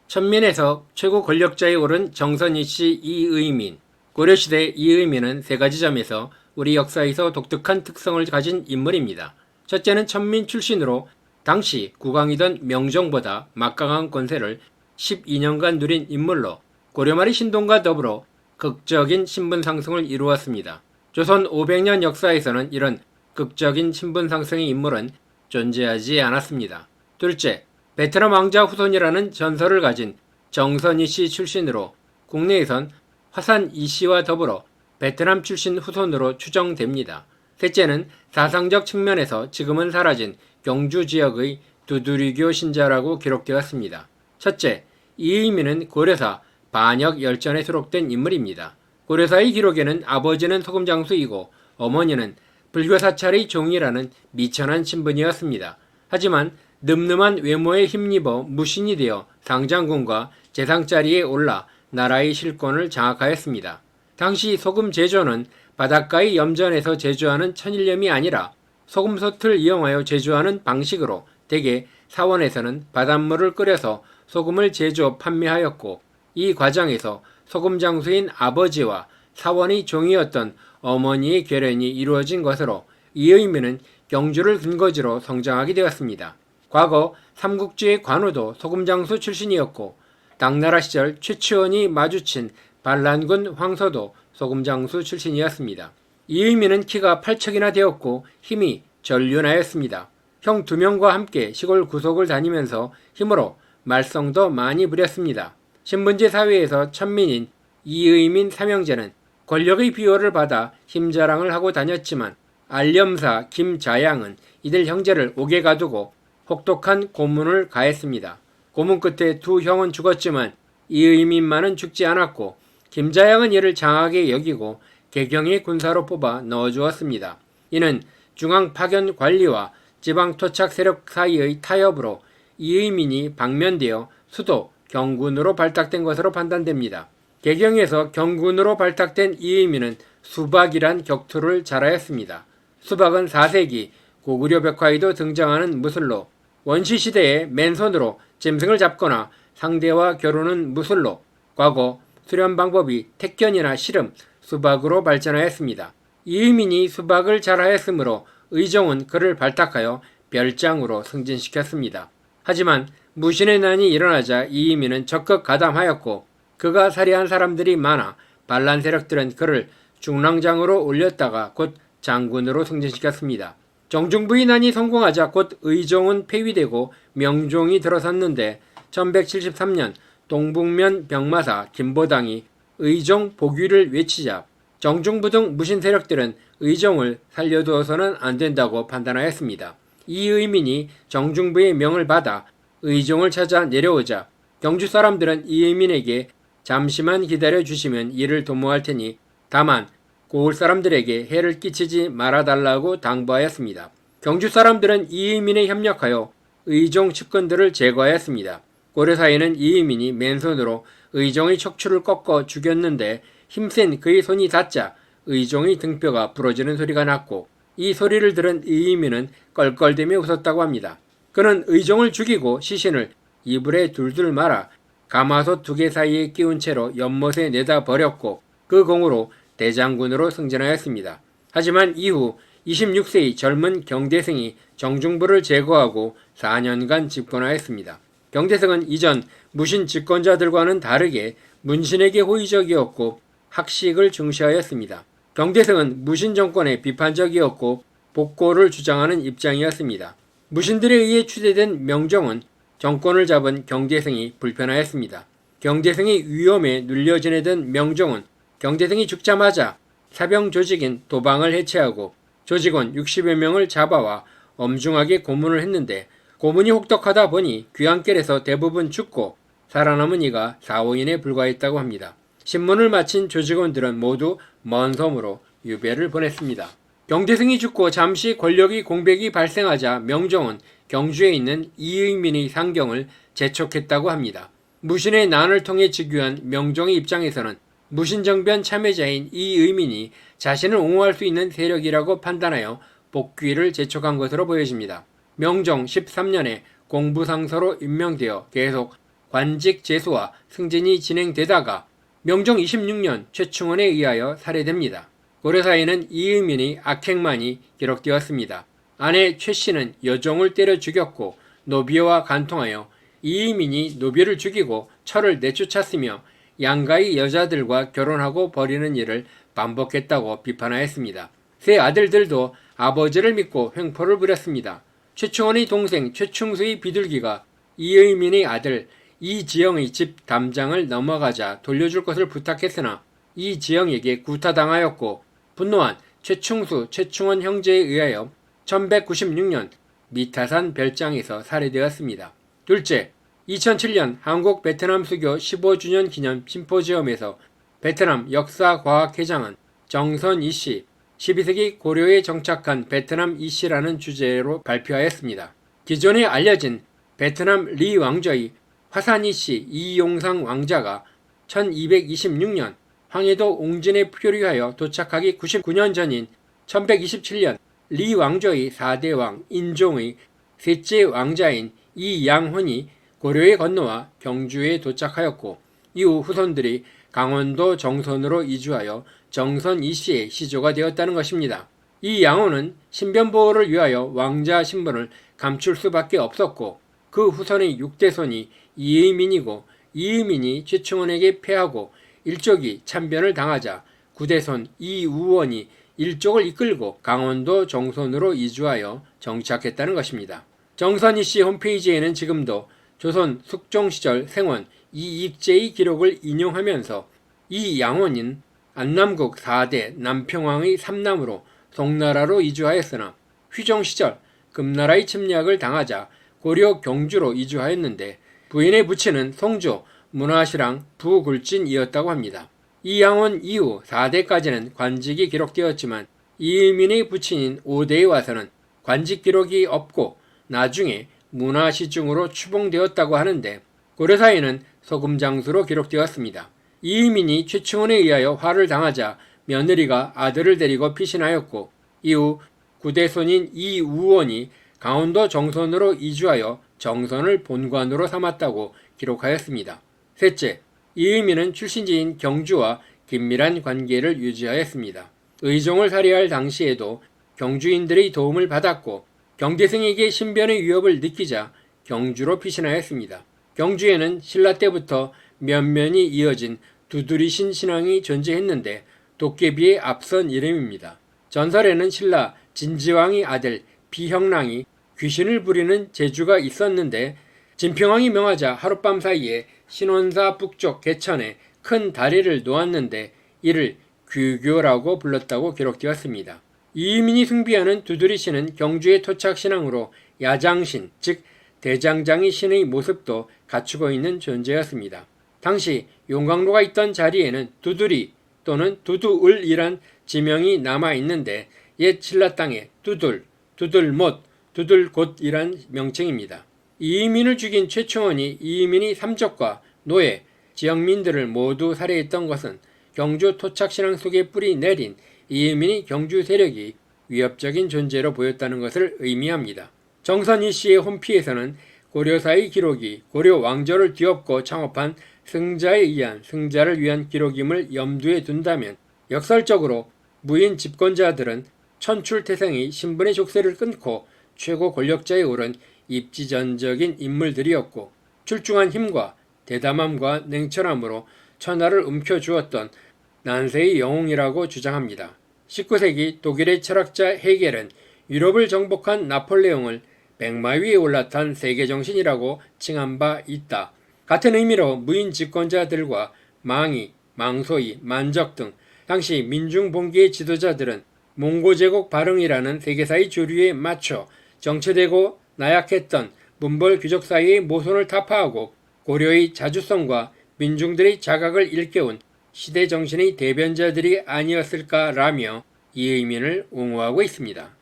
천민에서 최고 권력자에 오른 정선이씨 이의민. 고려시대 이의민은 세 가지 점에서 우리 역사에서 독특한 특성을 가진 인물입니다. 첫째는 천민 출신으로 당시 국왕이던 명종보다 막강한 권세를 12년간 누린 인물로 고려말의 신동과 더불어 극적인 신분 상승을 이루었습니다. 조선 500년 역사에서는 이런 극적인 신분 상승의 인물은 존재하지 않았습니다. 둘째, 베트남 왕자 후손이라는 전설을 가진 정선이씨 출신으로 국내에선 화산 이씨와 더불어 베트남 출신 후손으로 추정됩니다. 셋째는 사상적 측면에서 지금은 사라진 경주 지역의 두두리교 신자라고 기록되었습니다. 첫째, 이의민은 고려사 반역 열전에 수록된 인물입니다. 고려사의 기록에는 아버지는 소금장수이고 어머니는 불교 사찰의 종이라는 미천한 신분이었습니다. 하지만 늠름한 외모에 힘입어 무신이 되어 상장군과 재상자리에 올라 나라의 실권을 장악하였습니다. 당시 소금 제조는 바닷가의 염전에서 제조하는 천일염이 아니라 소금솥을 이용하여 제조하는 방식으로 대개 사원에서는 바닷물을 끓여서 소금을 제조 판매하였고, 이 과정에서 소금장수인 아버지와 사원의 종이었던 어머니의 결연이 이루어진 것으로 이의민은 경주를 근거지로 성장하게 되었습니다. 과거 삼국지의 관우도 소금장수 출신이었고, 당나라 시절 최치원이 마주친 반란군 황소도 소금장수 출신이었습니다. 이의민은 키가 8척이나 되었고 힘이 전륜하였습니다. 형 2명과 함께 시골 구속을 다니면서 힘으로 말썽도 많이 부렸습니다. 신분제 사회에서 천민인 이의민 삼형제는 권력의 비호를 받아 힘자랑을 하고 다녔지만 알렴사 김자양은 이들 형제를 옥에 가두고 혹독한 고문을 가했습니다. 고문 끝에 두 형은 죽었지만 이의민만은 죽지 않았고 김자양은 이를 장하게 여기고 개경의 군사로 뽑아 넣어주었습니다. 이는 중앙 파견 관리와 지방 토착 세력 사이의 타협으로 이의민이 방면되어 수도 경군으로 발탁된 것으로 판단됩니다. 개경에서 경군으로 발탁된 이의민은 수박이란 격투를 잘하였습니다. 수박은 4세기 고구려 벽화에도 등장하는 무술로 원시시대에 맨손으로 짐승을 잡거나 상대와 겨루는 무술로 과거 수련 방법이 택견이나 씨름, 수박으로 발전하였습니다. 이의민이 수박을 잘하였으므로 의종은 그를 발탁하여 별장으로 승진시켰습니다. 하지만 무신의 난이 일어나자 이의민은 적극 가담하였고 그가 살해한 사람들이 많아 반란 세력들은 그를 중랑장으로 올렸다가 곧 장군으로 승진시켰습니다. 정중부의 난이 성공하자 곧 의종은 폐위되고 명종이 들어섰는데 1173년 동북면 병마사 김보당이 의종 복위를 외치자 정중부 등 무신 세력들은 의종을 살려두어서는 안 된다고 판단하였습니다. 이의민이 정중부의 명을 받아 의종을 찾아 내려오자 경주 사람들은 이의민에게 잠시만 기다려 주시면 이를 도모할 테니 다만 고을 사람들에게 해를 끼치지 말아달라고 당부하였습니다. 경주 사람들은 이의민에 협력하여 의종 측근들을 제거하였습니다. 고려사에는 이의민이 맨손으로 의종의 척추를 꺾어 죽였는데 힘센 그의 손이 닿자 의종의 등뼈가 부러지는 소리가 났고 이 소리를 들은 이의민은 껄껄대며 웃었다고 합니다. 그는 의종을 죽이고 시신을 이불에 둘둘 말아 가마솥 2개 사이에 끼운 채로 연못에 내다 버렸고 그 공으로 대장군으로 승진하였습니다. 하지만 이후 26세의 젊은 경대승이 정중부를 제거하고 4년간 집권하였습니다. 경대승은 이전 무신 집권자들과는 다르게 문신에게 호의적이었고 학식을 중시하였습니다. 경대승은 무신 정권에 비판적이었고 복고를 주장하는 입장이었습니다. 무신들에 의해 추대된 명종은 정권을 잡은 경대승이 불편하였습니다. 경대승의 위험에 눌려 지내던 명종은 경대승이 죽자마자 사병 조직인 도방을 해체하고 조직원 60여 명을 잡아와 엄중하게 고문을 했는데 고문이 혹독하다 보니 귀환길에서 대부분 죽고 살아남은 이가 4, 5인에 불과했다고 합니다. 신문을 마친 조직원들은 모두 먼 섬으로 유배를 보냈습니다. 경대승이 죽고 잠시 권력의 공백이 발생하자 명종은 경주에 있는 이의민의 상경을 재촉했다고 합니다. 무신의 난을 통해 즉위한 명종의 입장에서는 무신정변 참여자인 이의민이 자신을 옹호할 수 있는 세력이라고 판단하여 복귀를 재촉한 것으로 보여집니다. 명종 13년에 공부상서로 임명되어 계속 관직 제수와 승진이 진행되다가 명종 26년 최충원에 의하여 살해됩니다. 고려사에는 이의민의 악행만이 기록되었습니다. 아내 최씨는 여종을 때려 죽였고 노비와 간통하여 이의민이 노비를 죽이고 철을 내쫓았으며 양가의 여자들과 결혼하고 버리는 일을 반복했다고 비판하였습니다. 세 아들들도 아버지를 믿고 횡포를 부렸습니다. 최충원의 동생 최충수의 비둘기가 이의민의 아들 이지영의 집 담장을 넘어가자 돌려줄 것을 부탁했으나 이지영에게 구타당하였고 분노한 최충수, 최충원 형제에 의하여 1196년 미타산 별장에서 살해되었습니다. 둘째, 2007년 한국 베트남 수교 15주년 기념 심포지엄에서 베트남 역사과학회장은 정선이 씨, 12세기 고려에 정착한 베트남 이씨라는 주제로 발표하였습니다. 기존에 알려진 베트남 리 왕조의 화산이 씨 이용상 왕자가 1226년 황해도 옹진에 표류하여 도착하기 99년 전인 1127년 리 왕조의 4대 왕 인종의 셋째 왕자인 이양훈이 고려에 건너와 경주에 도착하였고 이후 후손들이 강원도 정선으로 이주하여 정선 이씨의 시조가 되었다는 것입니다. 이 양호는 신변보호를 위하여 왕자 신분을 감출 수밖에 없었고 그 후손의 6대손이 이의민이고 이의민이 최충원에게 패하고 일족이 참변을 당하자 9대손 이우원이 일족을 이끌고 강원도 정선으로 이주하여 정착했다는 것입니다. 정선이 씨 홈페이지에는 지금도 조선 숙종시절 생원 이익재의 기록을 인용하면서 이 양원인 안남국 4대 남평왕의 3남으로 송나라로 이주하였으나 휘종시절 금나라의 침략을 당하자 고려 경주로 이주하였는데 부인의 부친은 송조, 문화시랑 부굴진이었다고 합니다. 이 양원 이후 4대까지는 관직이 기록되었지만 이의민의 부친인 5대에 와서는 관직 기록이 없고 나중에 문화시중으로 추봉되었다고 하는데 고려사에는 소금장수로 기록되었습니다. 이의민이 최충원에 의하여 화를 당하자 며느리가 아들을 데리고 피신하였고 이후 9대손인 이우원이 강원도 정선으로 이주하여 정선을 본관으로 삼았다고 기록하였습니다. 셋째, 이의민은 출신지인 경주와 긴밀한 관계를 유지하였습니다. 의종을 살해할 당시에도 경주인들의 도움을 받았고 경대승에게 신변의 위협을 느끼자 경주로 피신하였습니다. 경주에는 신라 때부터 면면이 이어진 두드리신 신앙이 존재했는데 도깨비의 앞선 이름입니다. 전설에는 신라 진지왕의 아들 비형랑이 귀신을 부리는 재주가 있었는데 진평왕이 명하자 하룻밤 사이에 신원사 북쪽 개천에 큰 다리를 놓았는데 이를 귀교라고 불렀다고 기록되었습니다. 이의민이 숭배하는 두드리신은 경주의 토착신앙으로 야장신, 즉 대장장이 신의 모습도 갖추고 있는 존재였습니다. 당시 용광로가 있던 자리에는 두드리 또는 두두을이란 지명이 남아있는데 옛 신라 땅에 두들, 두들못, 두들곶이란 명칭입니다. 이의민을 죽인 최충원이 이의민이 삼족과 노예, 지역민들을 모두 살해했던 것은 경주 토착신앙 속에 뿌리 내린 이의민이 경주 세력이 위협적인 존재로 보였다는 것을 의미합니다. 정선이 씨의 홈피에서는 고려사의 기록이 고려 왕조를 뒤엎고 창업한 승자에 의한 승자를 위한 기록임을 염두에 둔다면 역설적으로 무인 집권자들은 천출태생의 신분의 족쇄를 끊고 최고 권력자에 오른 입지전적인 인물들이었고 출중한 힘과 대담함과 냉철함으로 천하를 움켜주었던 난세의 영웅이라고 주장합니다. 19세기 독일의 철학자 헤겔은 유럽을 정복한 나폴레옹을 백마 위에 올라탄 세계정신이라고 칭한 바 있다. 같은 의미로 무인 집권자들과 망이, 망소이, 만적 등 당시 민중봉기의 지도자들은 몽고제국 발흥이라는 세계사의 주류에 맞춰 정체되고 나약했던 문벌 귀족 사이의 모손을 타파하고 고려의 자주성과 민중들의 자각을 일깨운 시대 정신의 대변자들이 아니었을까라며 이의민을 옹호하고 있습니다.